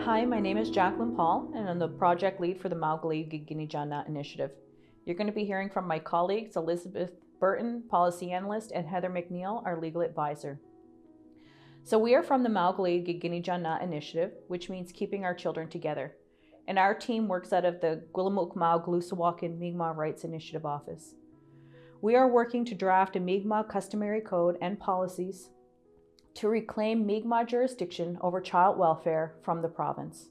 Hi, my name is Jacqueline Paul, and I'm the project lead for the Mi'kmaw Customary initiative. You're going to be hearing from my colleagues Elizabeth Burton, policy analyst, and Heather McNeil, our legal advisor. So we are from the Mi'kmaw Customary initiative, which means keeping our children together. And our team works out of the Mi'kmaw Customary Mi'kmaw Rights Initiative office. We are working to draft a Mi'kmaw Customary Code and policies to reclaim Mi'kmaw jurisdiction over child welfare from the province.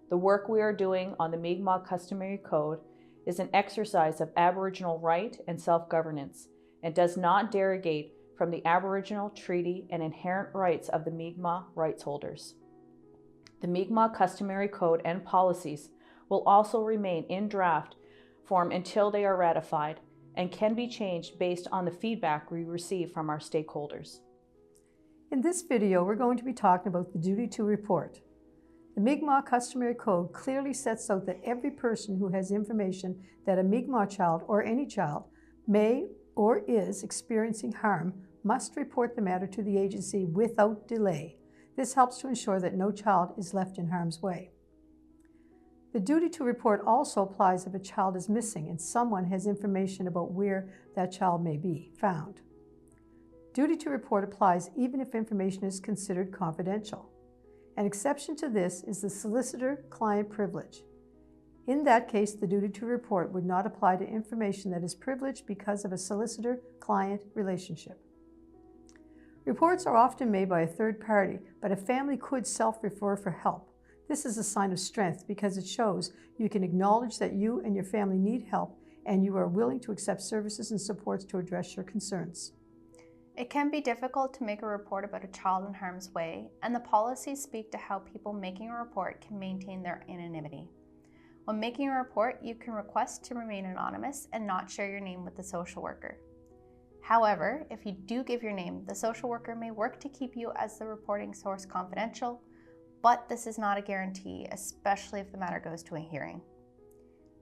The work we are doing on the Mi'kmaw Customary Code is an exercise of Aboriginal right and self-governance and does not derogate from the Aboriginal treaty and inherent rights of the Mi'kmaw rights holders. The Mi'kmaw Customary Code and policies will also remain in draft form until they are ratified and can be changed based on the feedback we receive from our stakeholders. In this video, we're going to be talking about the duty to report. The Mi'kmaw Customary Code clearly sets out that every person who has information that a Mi'kmaw child or any child may or is experiencing harm must report the matter to the agency without delay. This helps to ensure that no child is left in harm's way. The duty to report also applies if a child is missing and someone has information about where that child may be found. Duty to report applies even if information is considered confidential. An exception to this is the solicitor-client privilege. In that case, the duty to report would not apply to information that is privileged because of a solicitor-client relationship. Reports are often made by a third party, but a family could self-refer for help. This is a sign of strength because it shows you can acknowledge that you and your family need help and you are willing to accept services and supports to address your concerns. It can be difficult to make a report about a child in harm's way, and the policies speak to how people making a report can maintain their anonymity. When making a report, you can request to remain anonymous and not share your name with the social worker. However, if you do give your name, the social worker may work to keep you as the reporting source confidential, but this is not a guarantee, especially if the matter goes to a hearing.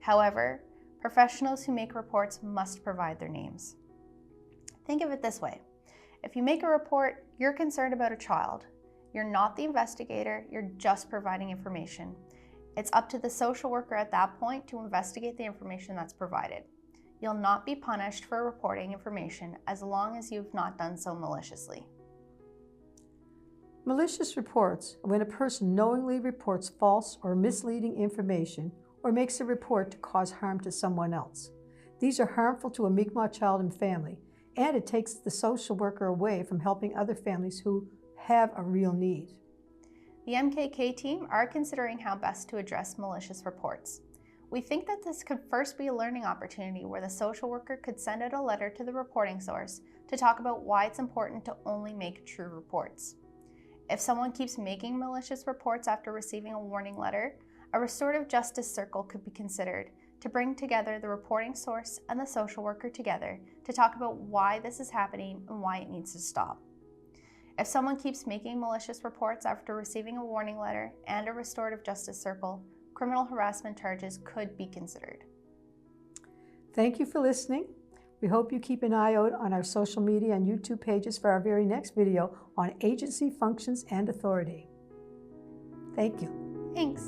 However, professionals who make reports must provide their names. Think of it this way. If you make a report, you're concerned about a child. You're not the investigator, you're just providing information. It's up to the social worker at that point to investigate the information that's provided. You'll not be punished for reporting information as long as you've not done so maliciously. Malicious reports are when a person knowingly reports false or misleading information or makes a report to cause harm to someone else. These are harmful to a Mi'kmaw child and family, and it takes the social worker away from helping other families who have a real need. The MKK team are considering how best to address malicious reports. We think that this could first be a learning opportunity where the social worker could send out a letter to the reporting source to talk about why it's important to only make true reports. If someone keeps making malicious reports after receiving a warning letter, a restorative justice circle could be considered to bring together the reporting source and the social worker together to talk about why this is happening and why it needs to stop. If someone keeps making malicious reports after receiving a warning letter and a restorative justice circle, criminal harassment charges could be considered. Thank you for listening. We hope you keep an eye out on our social media and YouTube pages for our very next video on agency functions and authority. Thank you. Thanks.